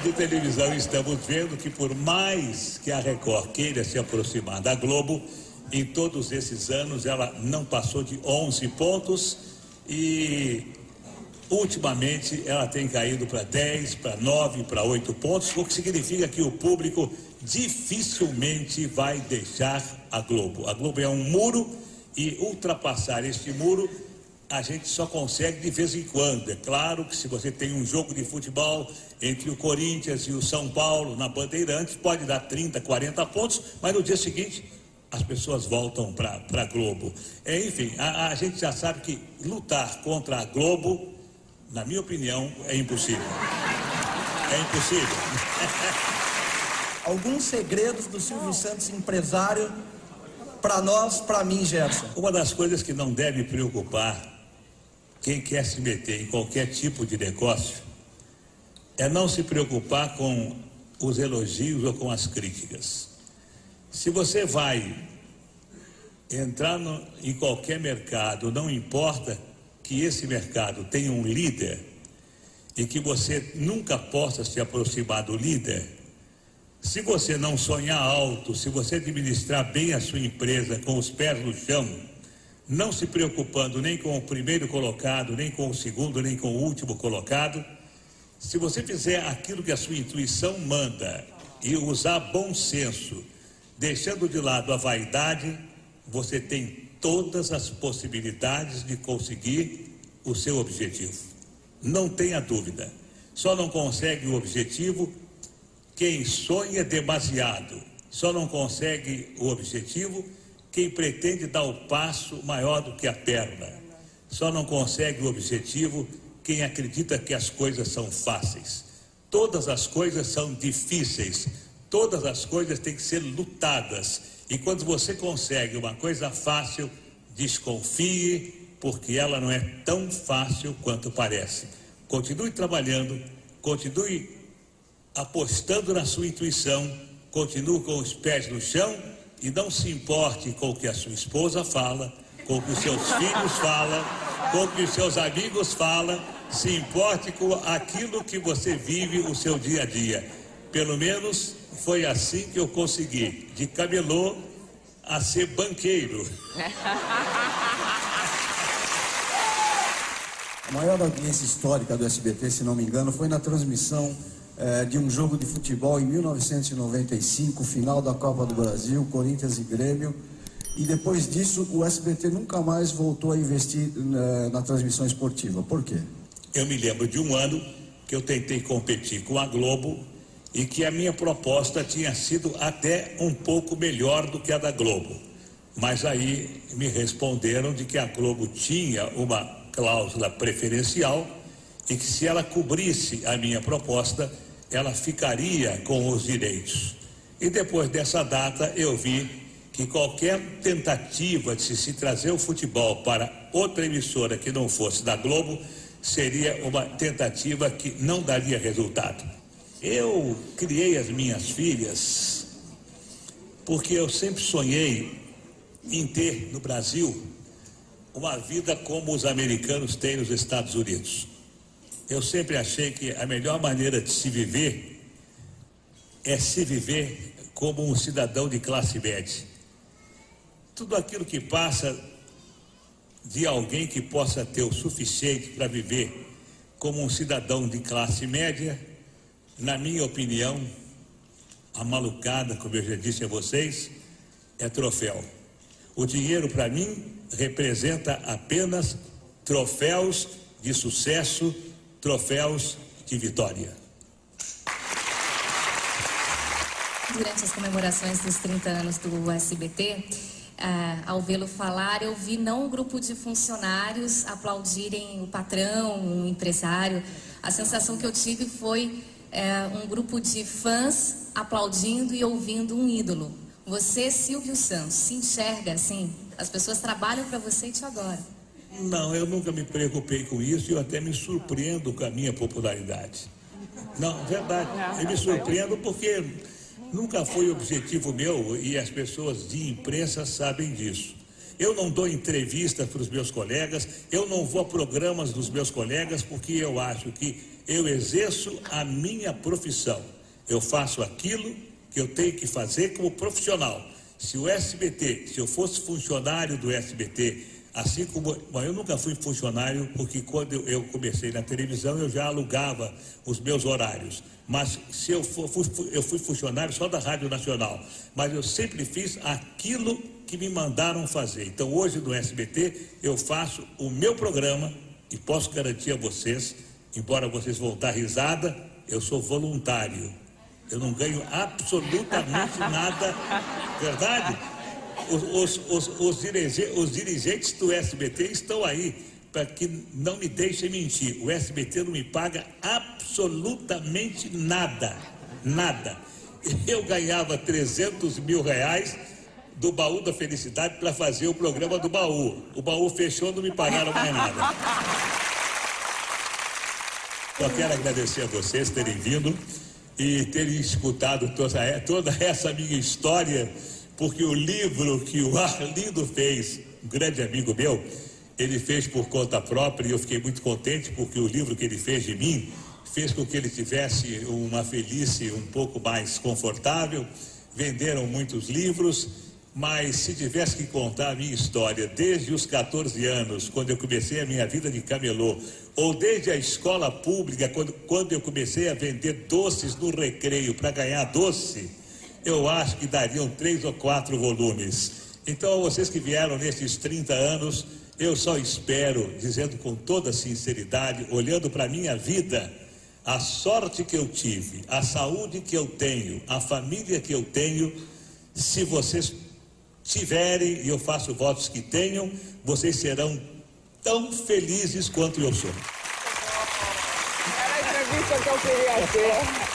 De televisão estamos vendo que por mais que a Record queira se aproximar da Globo, em todos esses anos ela não passou de 11 pontos e ultimamente ela tem caído para 10, para 9, para 8 pontos, o que significa que o público dificilmente vai deixar a Globo. A Globo é um muro e ultrapassar este muro a gente só consegue de vez em quando. É claro que se você tem um jogo de futebol entre o Corinthians e o São Paulo na Bandeirantes, pode dar 30, 40 pontos, mas no dia seguinte as pessoas voltam para a Globo. Enfim, a gente já sabe que lutar contra a Globo, na minha opinião, é impossível. É impossível. Alguns segredos do Silvio Santos, empresário, para nós, para mim, Gerson. Uma das coisas que não deve preocupar quem quer se meter em qualquer tipo de negócio é não se preocupar com os elogios ou com as críticas. Se você vai entrar em qualquer mercado, não importa que esse mercado tenha um líder e que você nunca possa se aproximar do líder, se você não sonhar alto, se você administrar bem a sua empresa com os pés no chão, não se preocupando nem com o primeiro colocado, nem com o segundo, nem com o último colocado, se você fizer aquilo que a sua intuição manda e usar bom senso, deixando de lado a vaidade, você tem todas as possibilidades de conseguir o seu objetivo. Não tenha dúvida. Só não consegue o objetivo quem sonha demasiado. Só não consegue o objetivo quem pretende dar o passo maior do que a perna. Só não consegue o objetivo quem acredita que as coisas são fáceis. Todas as coisas são difíceis. Todas as coisas têm que ser lutadas. E quando você consegue uma coisa fácil, desconfie, porque ela não é tão fácil quanto parece. Continue trabalhando, continue apostando na sua intuição, continue com os pés no chão e não se importe com o que a sua esposa fala, com o que os seus filhos falam, com o que os seus amigos falam, se importe com aquilo que você vive o seu dia a dia. Pelo menos foi assim que eu consegui, de camelô a ser banqueiro. A maior audiência histórica do SBT, se não me engano, foi na transmissão de um jogo de futebol em 1995, final da Copa do Brasil, Corinthians e Grêmio. E depois disso, o SBT nunca mais voltou a investir na transmissão esportiva. Por quê? Eu me lembro de um ano que eu tentei competir com a Globo e que a minha proposta tinha sido até um pouco melhor do que a da Globo. Mas aí me responderam de que a Globo tinha uma cláusula preferencial e que se ela cobrisse a minha proposta, ela ficaria com os direitos. E depois dessa data eu vi que qualquer tentativa de se trazer o futebol para outra emissora que não fosse da Globo seria uma tentativa que não daria resultado. Eu criei as minhas filhas porque eu sempre sonhei em ter no Brasil uma vida como os americanos têm nos Estados Unidos. Eu sempre achei que a melhor maneira de se viver é se viver como um cidadão de classe média. Tudo aquilo que passa de alguém que possa ter o suficiente para viver como um cidadão de classe média, na minha opinião, a malucada, como eu já disse a vocês, é troféu. O dinheiro, para mim, representa apenas troféus de sucesso, troféus de vitória. Durante as comemorações dos 30 anos do SBT, ao vê-lo falar, eu vi não um grupo de funcionários aplaudirem o patrão, o empresário. A sensação que eu tive foi um grupo de fãs aplaudindo e ouvindo um ídolo. Você, Silvio Santos, se enxerga assim? As pessoas trabalham para você e te adoram. Não, eu nunca me preocupei com isso e eu até me surpreendo com a minha popularidade. Não, verdade, eu me surpreendo porque nunca foi objetivo meu e as pessoas de imprensa sabem disso. Eu não dou entrevistas para os meus colegas, eu não vou a programas dos meus colegas porque eu acho que eu exerço a minha profissão. Eu faço aquilo que eu tenho que fazer como profissional. Se o SBT, se eu fosse funcionário do SBT, assim como... Bom, eu nunca fui funcionário, porque quando eu comecei na televisão, eu já alugava os meus horários. Mas se eu fui funcionário só da Rádio Nacional. Mas eu sempre fiz aquilo que me mandaram fazer. Então, hoje no SBT, eu faço o meu programa e posso garantir a vocês, embora vocês vão dar risada, eu sou voluntário. Eu não ganho absolutamente nada, verdade? Os dirigentes do SBT estão aí para que não me deixem mentir. O SBT não me paga absolutamente nada, nada. Eu ganhava 300 mil reais do Baú da Felicidade para fazer o programa do Baú. O Baú fechou, não me pagaram mais nada. Só quero agradecer a vocês terem vindo e terem escutado toda essa minha história, porque o livro que o Arlindo fez, um grande amigo meu, ele fez por conta própria, e eu fiquei muito contente, porque o livro que ele fez de mim fez com que ele tivesse uma velhice um pouco mais confortável. Venderam muitos livros, mas se tivesse que contar a minha história desde os 14 anos, quando eu comecei a minha vida de camelô, ou desde a escola pública, quando eu comecei a vender doces no recreio para ganhar doce, eu acho que dariam 3 ou 4 volumes. Então, vocês que vieram nesses 30 anos, eu só espero, dizendo com toda sinceridade, olhando para a minha vida, a sorte que eu tive, a saúde que eu tenho, a família que eu tenho, se vocês tiverem, e eu faço votos que tenham, vocês serão tão felizes quanto eu sou. Era a entrevista que eu queria ter.